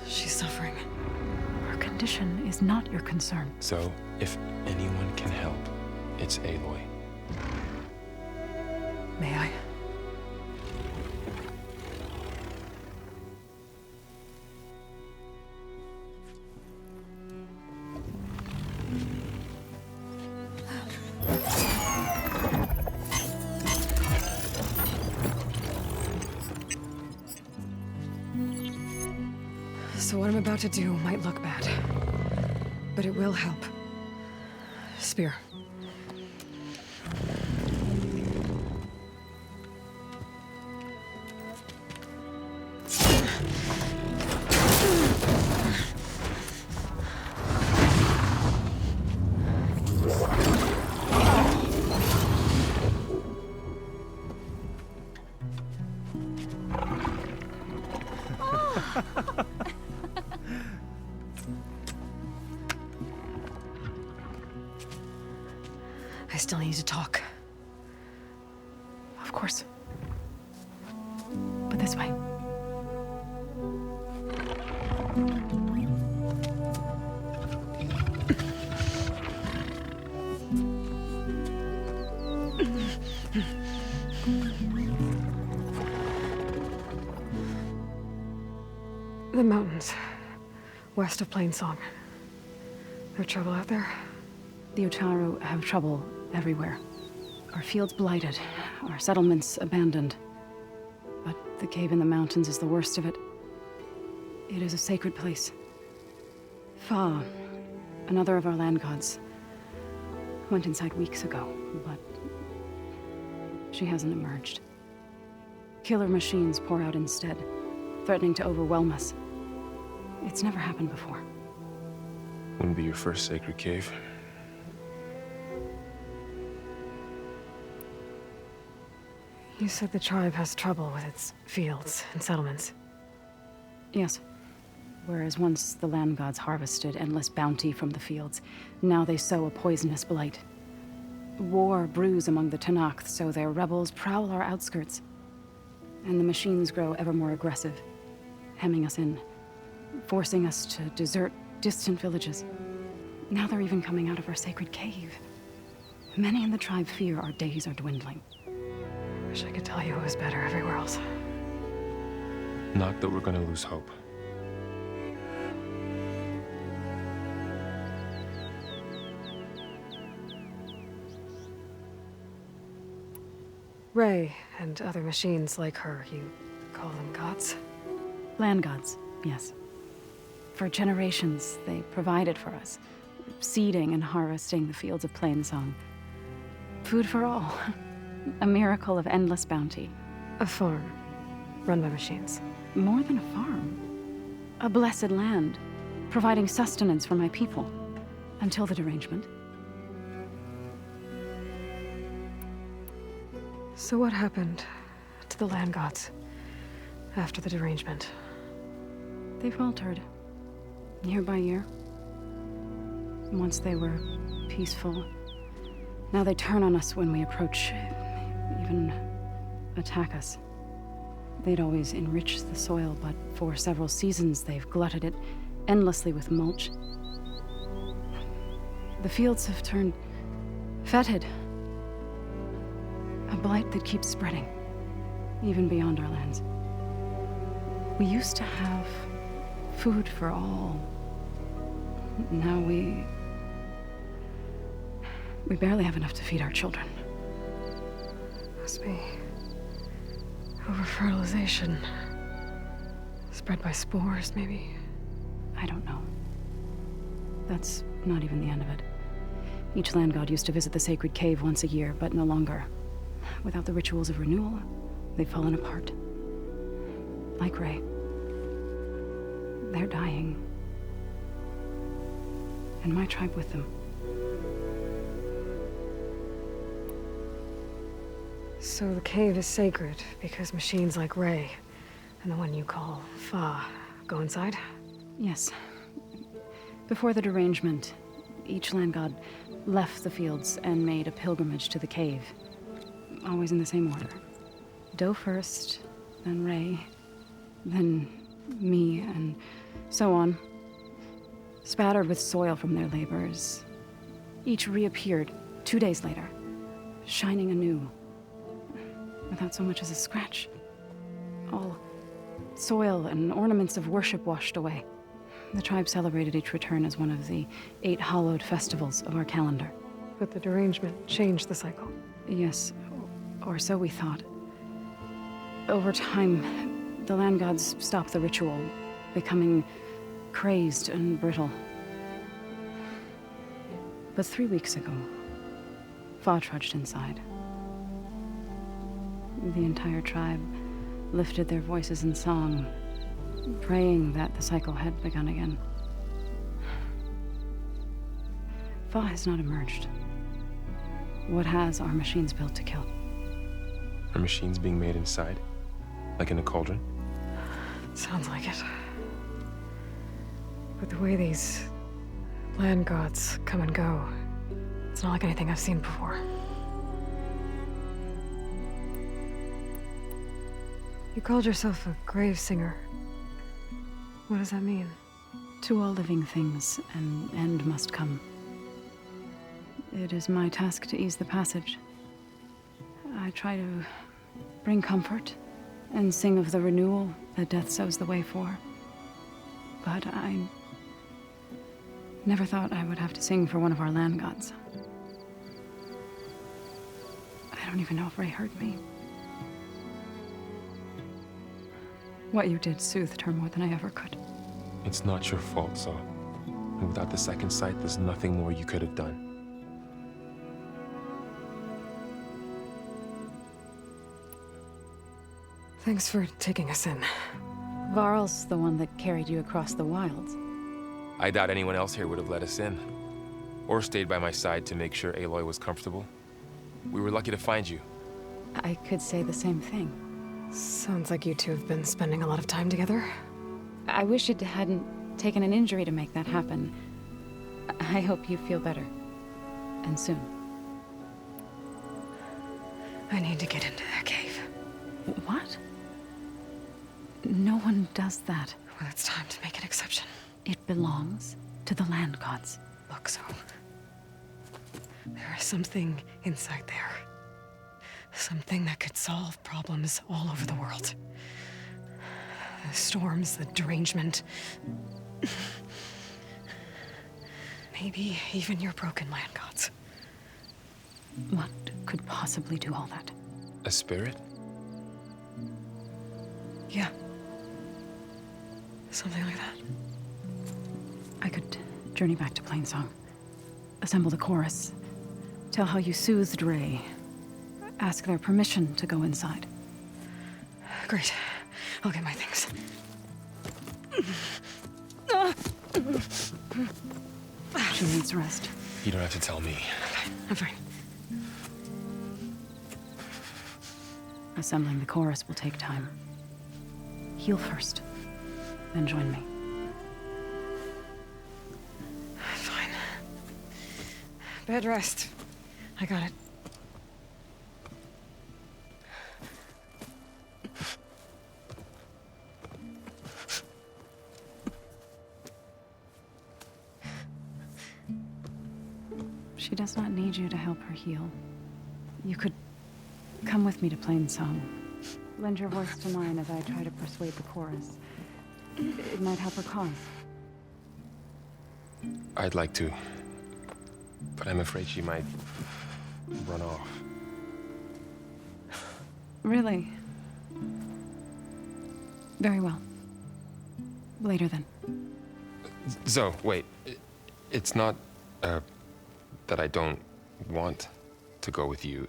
She's suffering. Her condition is not your concern. So, if anyone can help, it's Aloy. May I? So what I'm about to do might look bad, but it will help. Spear. I still need to talk. Of course. But this way. The mountains, west of Plain Song. There trouble out there? The Utaru have trouble everywhere. Our fields blighted, our settlements abandoned. But the cave in the mountains is the worst of it. It is a sacred place. Fa, another of our land gods, went inside weeks ago, but she hasn't emerged. Killer machines pour out instead, threatening to overwhelm us. It's never happened before. Wouldn't be your first sacred cave. You said the tribe has trouble with its fields and settlements. Yes. Whereas once the land gods harvested endless bounty from the fields, now they sow a poisonous blight. War brews among the Tanakh, so their rebels prowl our outskirts. And the machines grow ever more aggressive, hemming us in, forcing us to desert distant villages. Now they're even coming out of our sacred cave. Many in the tribe fear our days are dwindling. Wish I could tell you it was better everywhere else. Not that we're gonna lose hope. Ray and other machines like her, you call them gods? Land gods, yes. For generations, they provided for us, seeding and harvesting the fields of Plainsong. Food for all. A miracle of endless bounty. A farm, run by machines. More than a farm. A blessed land, providing sustenance for my people. Until the derangement. So what happened to the land gods after the derangement? They faltered, year by year. Once they were peaceful. Now they turn on us when we approach, even attack us. They'd always enriched the soil, but for several seasons they've glutted it endlessly with mulch. The fields have turned fetid. A blight that keeps spreading, even beyond our lands. We used to have food for all. Now we barely have enough to feed our children. Must be over-fertilization. Spread by spores, maybe? I don't know. That's not even the end of it. Each land god used to visit the sacred cave once a year, but no longer. Without the rituals of renewal, they've fallen apart. Like Ray. They're dying. And my tribe with them. So the cave is sacred because machines like Ray and the one you call Fa go inside? Yes. Before the derangement, each land god left the fields and made a pilgrimage to the cave. Always in the same order. Doe first, then Ray, then me, and so on. Spattered with soil from their labors. Each reappeared 2 days later, shining anew. Without so much as a scratch. All soil and ornaments of worship washed away. The tribe celebrated each return as one of the 8 hallowed festivals of our calendar. But the derangement changed the cycle. Yes, or so we thought. Over time, the land gods stopped the ritual, becoming crazed and brittle. But 3 weeks ago, Fa trudged inside. The entire tribe lifted their voices in song, praying that the cycle had begun again. Fa has not emerged. What has are machines built to kill. Are machines being made inside? Like in a cauldron? Sounds like it. But the way these land gods come and go, it's not like anything I've seen before. You called yourself a grave singer. What does that mean? To all living things, an end must come. It is my task to ease the passage. I try to bring comfort and sing of the renewal that death sows the way for. But I never thought I would have to sing for one of our land gods. I don't even know if Ray heard me. What you did soothed her more than I ever could. It's not your fault, Saw. And without the second sight, there's nothing more you could have done. Thanks for taking us in. Varl's the one that carried you across the wilds. I doubt anyone else here would have let us in. Or stayed by my side to make sure Aloy was comfortable. We were lucky to find you. I could say the same thing. Sounds like you two have been spending a lot of time together. I wish it hadn't taken an injury to make that happen. I hope you feel better. And soon. I need to get into that cave. What? No one does that. Well, it's time to make an exception. It belongs to the land gods. Look, so... there is something inside there. Something that could solve problems all over the world. The storms, the derangement. Maybe even your broken land gods. What could possibly do all that? A spirit? Yeah. Something like that. I could journey back to Plainsong. Assemble the chorus. Tell how you soothed Ray. Ask their permission to go inside. Great. I'll get my things. She needs rest. You don't have to tell me. I'm fine. Assembling the chorus will take time. Heal first, then join me. Fine. Bed rest. I got it. She does not need you to help her heal. You could come with me to Plainsong. Lend your voice to mine as I try to persuade the chorus. It might help her cause. I'd like to, but I'm afraid she might run off. Really? Very well. Later then. Zoe, wait. It's not, that I don't want to go with you.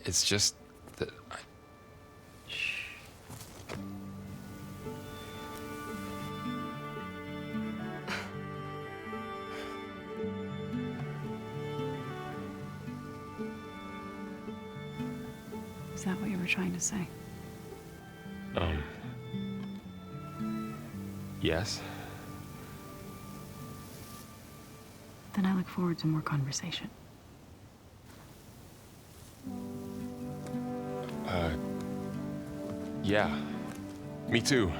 It's just that I... Shh. Is that what you were trying to say? Yes? Then I look forward to more conversation. Yeah. Me too.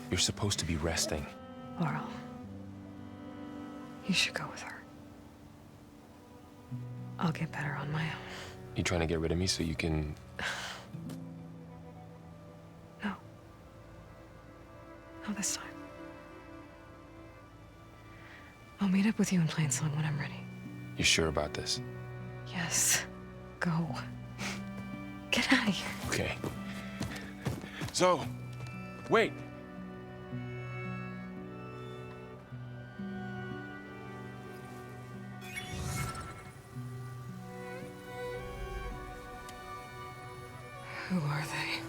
You're supposed to be resting. Laurel. You should go with her. I'll get better on my own. You trying to get rid of me so you can... No. Not this time. I'll meet up with you in Plainsong when I'm ready. You sure about this? Yes. Go. Get out of here. Okay. Zoe! Wait! Who are they?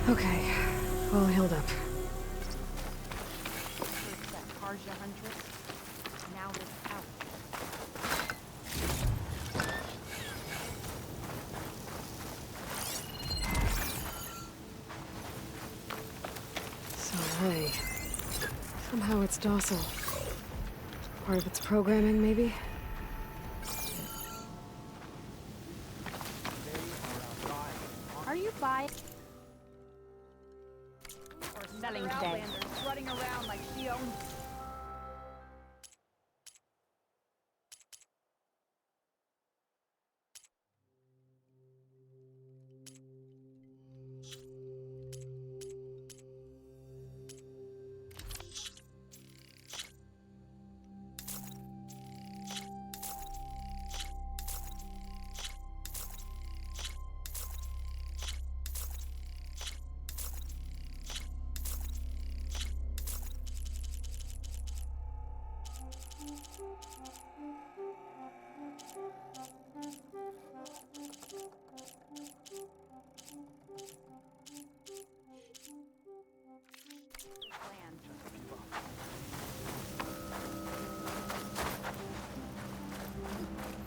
Okay, all healed up. So, hey, somehow it's docile. Part of its programming, maybe? Are you buying or selling today? Running around like she owns.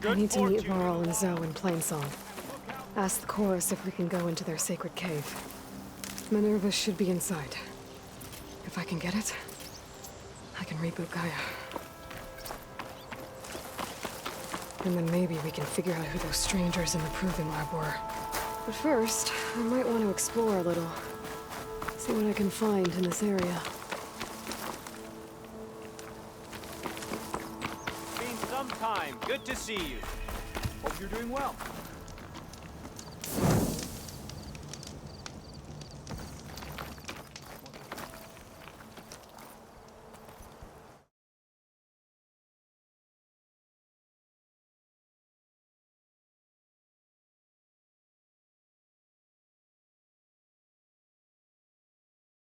I need to meet Varl and Zoe in Plainsong. Ask the chorus if we can go into their sacred cave. Minerva should be inside. If I can get it, I can reboot Gaia. And then maybe we can figure out who those strangers in the Proving Lab were. But first, I might want to explore a little. See what I can find in this area. Been some time. Good to see you. Hope you're doing well.